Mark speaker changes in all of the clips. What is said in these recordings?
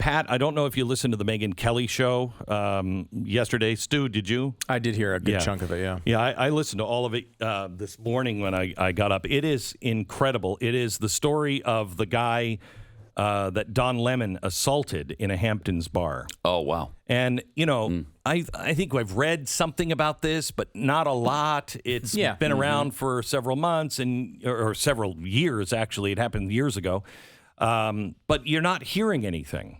Speaker 1: Pat, I don't know if you listened to the Megyn Kelly show yesterday. Stu, did you?
Speaker 2: I did hear a good chunk of it, yeah.
Speaker 1: Yeah, I listened to all of it this morning when I got up. It is incredible. It is the story of the guy that Don Lemon assaulted in a Hamptons bar.
Speaker 3: Oh, wow.
Speaker 1: And, I think I've read something about this, but not a lot. It's been around for several months or several years, actually. It happened years ago. But you're not hearing anything.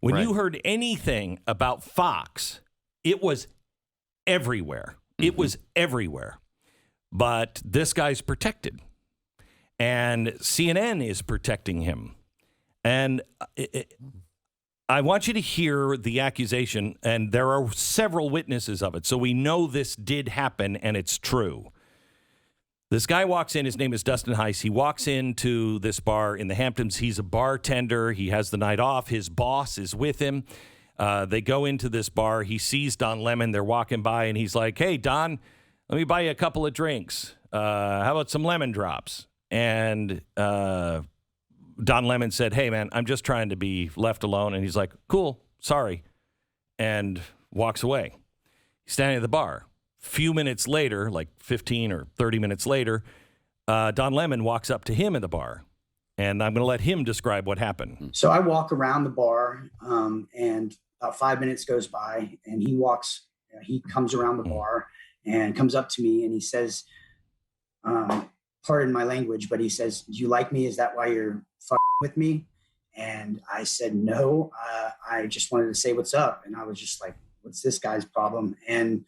Speaker 1: When you heard anything about Fox, it was everywhere. It was everywhere. But this guy's protected. And CNN is protecting him. And I want you to hear the accusation, and there are several witnesses of it. So we know this did happen, and it's true. This guy walks in. His name is Dustin Heiss. He walks into this bar in the Hamptons. He's a bartender. He has the night off. His boss is with him. They go into this bar. He sees Don Lemon. They're walking by, and he's like, "Hey, Don, let me buy you a couple of drinks. How about some lemon drops?" And Don Lemon said, "Hey, man, I'm just trying to be left alone." And he's like, "Cool, sorry," and walks away. He's standing at the bar. Few minutes later, like 15 or 30 minutes later, Don Lemon walks up to him in the bar, and I'm going to let him describe what happened.
Speaker 4: So I walk around the bar, and about 5 minutes goes by, and he comes around the bar and comes up to me, and he says, pardon my language, but he says, "Do you like me? Is that why you're with me?" And I said, "No, I just wanted to say what's up." And I was just like, what's this guy's problem? And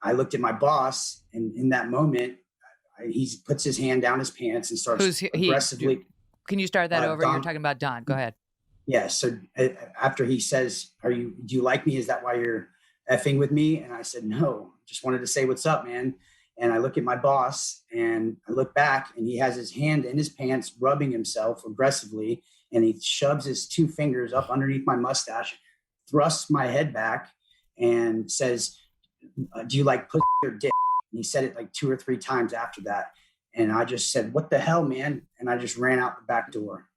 Speaker 4: I looked at my boss, and in that moment, he puts his hand down his pants and starts aggressively.
Speaker 5: Can you start that over?
Speaker 4: Don,
Speaker 5: You're talking about Don. Go ahead.
Speaker 4: Yeah. So after he says, do you like me? Is that why you're effing with me? And I said, "No, just wanted to say what's up, man." And I look at my boss, and I look back, and he has his hand in his pants, rubbing himself aggressively. And he shoves his two fingers up underneath my mustache, thrusts my head back, and says, "Do you like pussy or dick?" And he said it like 2 or 3 times after that. And I just said, "What the hell, man?" And I just ran out the back door.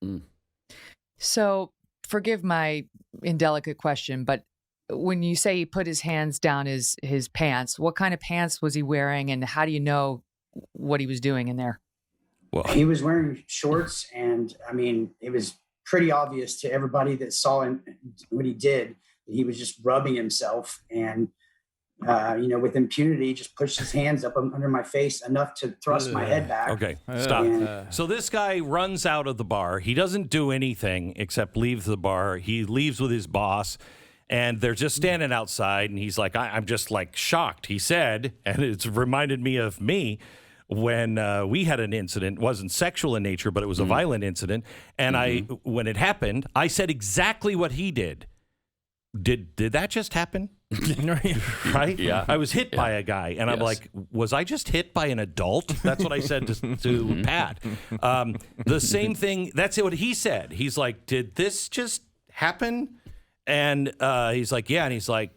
Speaker 5: So forgive my indelicate question, but when you say he put his hands down his pants, what kind of pants was he wearing, and how do you know what he was doing in there?
Speaker 4: Well, he was wearing shorts, and I mean, it was pretty obvious to everybody that saw him what he did. He was just rubbing himself, and with impunity, just pushed his hands up under my face enough to thrust my head back.
Speaker 1: Okay, stop. So this guy runs out of the bar. He doesn't do anything except leave the bar. He leaves with his boss, and they're just standing outside, and he's like, I'm just like shocked. He said, and it's reminded me of me when we had an incident. It wasn't sexual in nature, but it was a violent incident. And when it happened, I said exactly what he did. Did that just happen? Right? Yeah. I was hit by a guy, and I'm like, was I just hit by an adult? That's what I said to Pat. The same thing, that's what he said. He's like, did this just happen? And he's like, yeah. And he's like,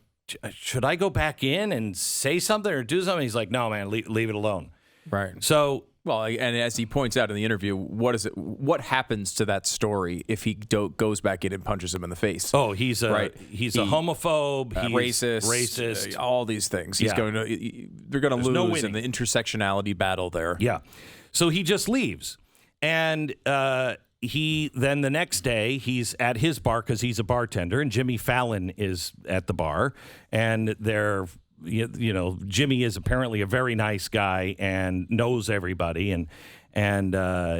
Speaker 1: should I go back in and say something or do something? He's like, no, man, leave it alone.
Speaker 2: Right.
Speaker 1: So,
Speaker 2: well, and as he points out in the interview, what happens to that story if he goes back in and punches him in the face?
Speaker 1: Oh, he's a homophobe, he's
Speaker 2: racist, all these things. They're going to lose in the intersectionality battle there.
Speaker 1: Yeah. So he just leaves, and he then the next day he's at his bar because he's a bartender, and Jimmy Fallon is at the bar, and they're. Jimmy is apparently a very nice guy and knows everybody. And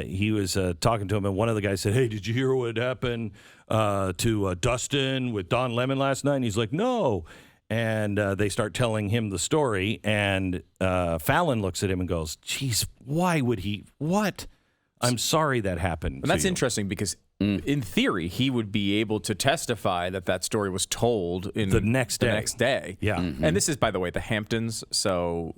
Speaker 1: he was talking to him, and one of the guys said, "Hey, did you hear what happened to Dustin with Don Lemon last night?" And he's like, "No." And they start telling him the story, and Fallon looks at him and goes, "Geez, why would he? What? I'm sorry that happened."
Speaker 2: And that's interesting because in theory, he would be able to testify that story was told in
Speaker 1: the next
Speaker 2: day. Yeah. And this is, by the way, the Hamptons. So,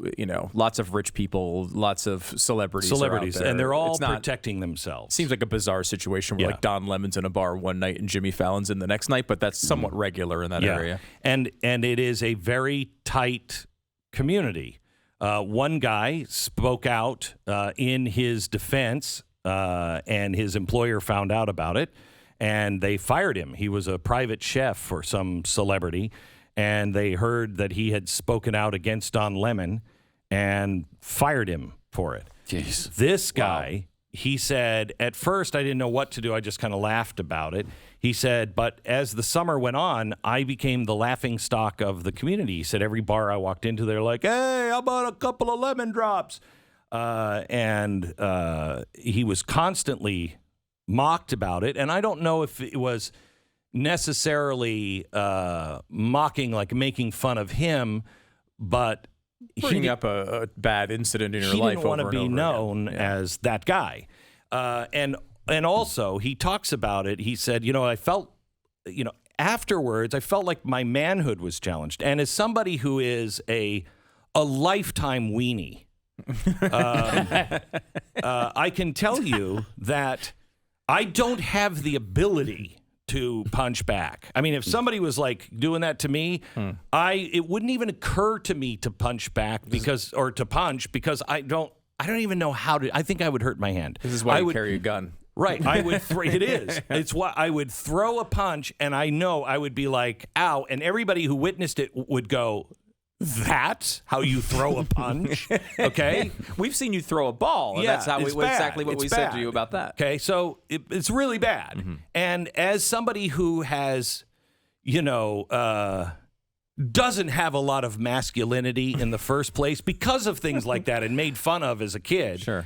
Speaker 2: lots of rich people, lots of celebrities are out there.
Speaker 1: And they're all protecting themselves.
Speaker 2: Seems like a bizarre situation where like Don Lemon's in a bar one night and Jimmy Fallon's in the next night, but that's somewhat regular in that area.
Speaker 1: And it is a very tight community. One guy spoke out in his defense, and his employer found out about it, and they fired him. He was a private chef for some celebrity, and they heard that he had spoken out against Don Lemon and fired him for it.
Speaker 3: Jeez.
Speaker 1: This guy, he said, at first I didn't know what to do. I just kind of laughed about it. He said, but as the summer went on, I became the laughing stock of the community. He said, every bar I walked into, they're like, hey, how about a couple of lemon drops? And he was constantly mocked about it. And I don't know if it was necessarily mocking, like making fun of him, but
Speaker 2: bringing up a bad incident in your life.
Speaker 1: He didn't want to be known as that guy. And also, he talks about it. He said, I felt, afterwards, I felt like my manhood was challenged. And as somebody who is a lifetime weenie, I can tell you that I don't have the ability to punch back. I mean, if somebody was like doing that to me, it wouldn't even occur to me to punch back because I don't even know how to. I think I would hurt my hand.
Speaker 2: This is why you carry a gun.
Speaker 1: Right. I would it is. It's what I would throw a punch, and I know I would be like, ow, and everybody who witnessed it would go, that's how you throw a punch? Okay?
Speaker 2: We've seen you throw a ball, and that's exactly what we said to you about that.
Speaker 1: Okay, so it's really bad. Mm-hmm. And as somebody who has, doesn't have a lot of masculinity in the first place because of things like that and made fun of as a kid,
Speaker 2: sure,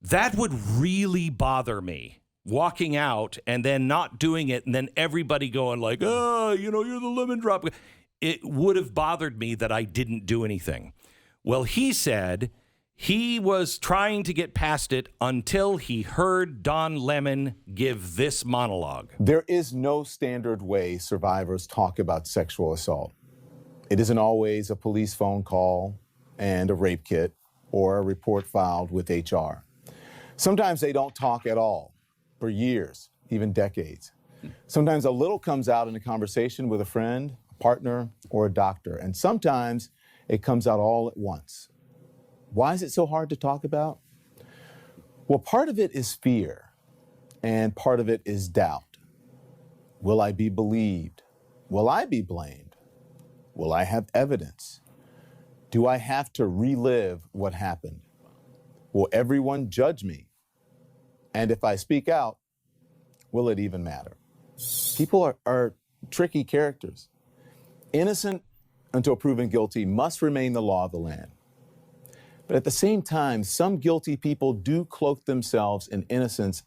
Speaker 1: that would really bother me. Walking out and then not doing it, and then everybody going like, oh, you're the lemon drop. It would have bothered me that I didn't do anything. Well, he said he was trying to get past it until he heard Don Lemon give this monologue.
Speaker 6: There is no standard way survivors talk about sexual assault. It isn't always a police phone call and a rape kit or a report filed with HR. Sometimes they don't talk at all for years, even decades. Sometimes a little comes out in a conversation with a friend, partner, or a doctor. And sometimes it comes out all at once. Why is it so hard to talk about? Well, part of it is fear, and part of it is doubt. Will I be believed? Will I be blamed? Will I have evidence? Do I have to relive what happened? Will everyone judge me? And if I speak out, will it even matter? People are tricky characters. Innocent until proven guilty must remain the law of the land. But at the same time, some guilty people do cloak themselves in innocence.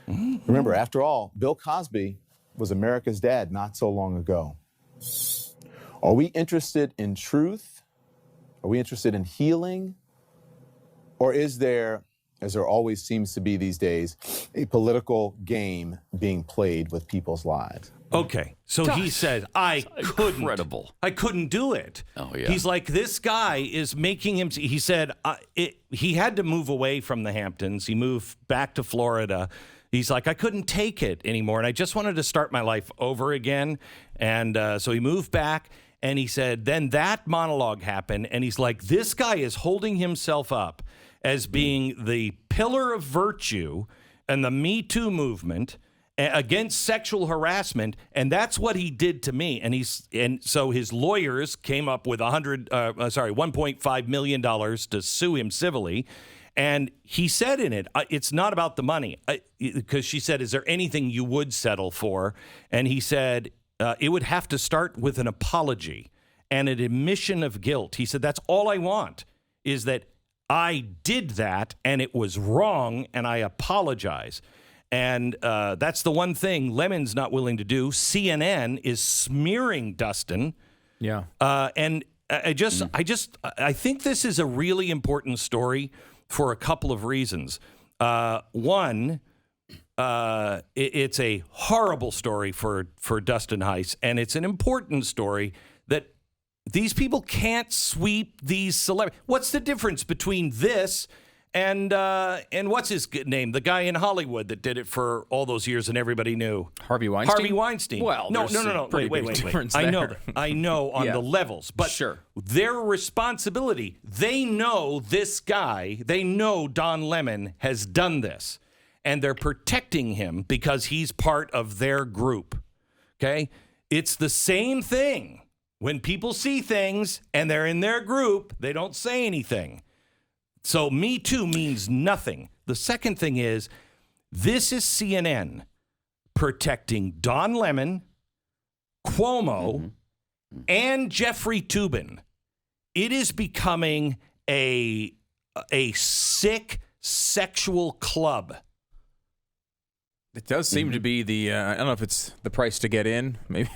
Speaker 6: Mm-hmm. Remember, after all, Bill Cosby was America's dad not so long ago. Are we interested in truth? Are we interested in healing? Or is there, as there always seems to be these days, a political game being played with people's lives?
Speaker 1: Okay, so he said, I couldn't do it.
Speaker 3: Oh, yeah.
Speaker 1: He's like, this guy is making him, he said, he had to move away from the Hamptons. He moved back to Florida. He's like, I couldn't take it anymore, and I just wanted to start my life over again. And so he moved back, and he said, then that monologue happened, and he's like, this guy is holding himself up as being the pillar of virtue and the Me Too movement against sexual harassment, and that's what he did to me. And so his lawyers came up with $1.5 million to sue him civilly. And he said in it, it's not about the money, because she said, is there anything you would settle for? And he said, it would have to start with an apology and an admission of guilt. He said, that's all I want, is that I did that and it was wrong and I apologize. And that's the one thing Lemon's not willing to do. CNN is smearing Dustin.
Speaker 2: Yeah.
Speaker 1: And I think this is a really important story for a couple of reasons. One, it's a horrible story for Dustin Heiss, and it's an important story that these people can't sweep these celebrities. What's the difference between this and what's his name? The guy in Hollywood that did it for all those years and everybody knew.
Speaker 2: Harvey Weinstein?
Speaker 1: Harvey Weinstein.
Speaker 2: Well,
Speaker 1: no.
Speaker 2: Wait.
Speaker 1: I know on the levels, but
Speaker 2: sure.
Speaker 1: Their responsibility, they know this guy, they know Don Lemon has done this. and they're protecting him because he's part of their group. Okay? It's the same thing. When people see things and they're in their group, they don't say anything. So Me Too means nothing. The second thing is, this is CNN protecting Don Lemon, Cuomo, and Jeffrey Toobin. It is becoming a sick sexual club.
Speaker 2: It does seem to be the, I don't know if it's the price to get in. Maybe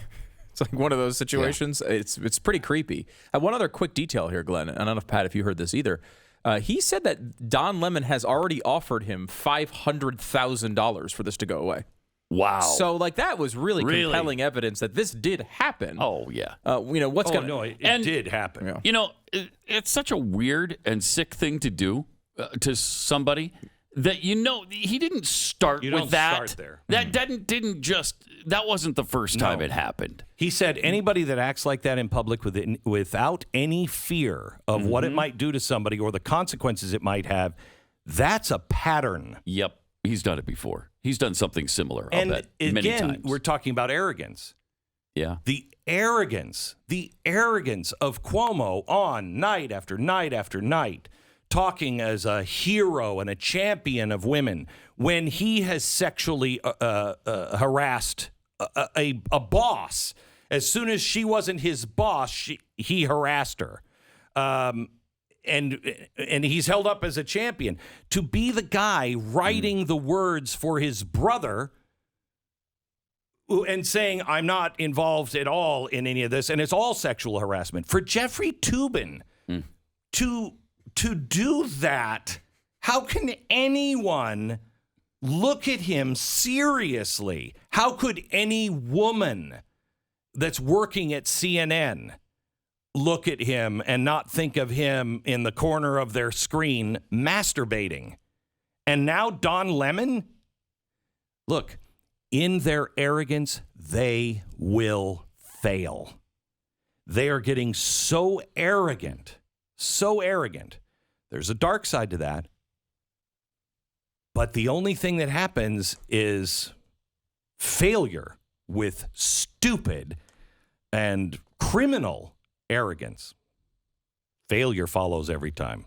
Speaker 2: it's like one of those situations. Yeah. It's pretty creepy. One other quick detail here, Glenn. I don't know if, Pat, if you heard this either. He said that Don Lemon has already offered him $500,000 for this to go away.
Speaker 1: Wow.
Speaker 2: So, like, that was really compelling evidence that this did happen.
Speaker 3: Oh, yeah.
Speaker 2: What's going to...
Speaker 1: No, it did happen.
Speaker 2: Yeah.
Speaker 3: You know, it's such a weird and sick thing to do to somebody that, he didn't start with that.
Speaker 1: Start there.
Speaker 3: That didn't just, that wasn't the first time it happened.
Speaker 1: He said anybody that acts like that in public without any fear of what it might do to somebody or the consequences it might have, that's a pattern.
Speaker 3: Yep. He's done it before. He's done something similar, I'll bet, many times.
Speaker 1: We're talking about arrogance.
Speaker 3: Yeah.
Speaker 1: The arrogance of Cuomo on night after night after night, talking as a hero and a champion of women when he has sexually harassed a boss. As soon as she wasn't his boss, he harassed her. And he's held up as a champion. To be the guy writing the words for his brother and saying, I'm not involved at all in any of this, and it's all sexual harassment. For Jeffrey Toobin to do that, how can anyone look at him seriously? How could any woman that's working at CNN look at him and not think of him in the corner of their screen masturbating? And now Don Lemon? Look, in their arrogance, they will fail. They are getting so arrogant. There's a dark side to that. But the only thing that happens is failure with stupid and criminal arrogance. Failure follows every time.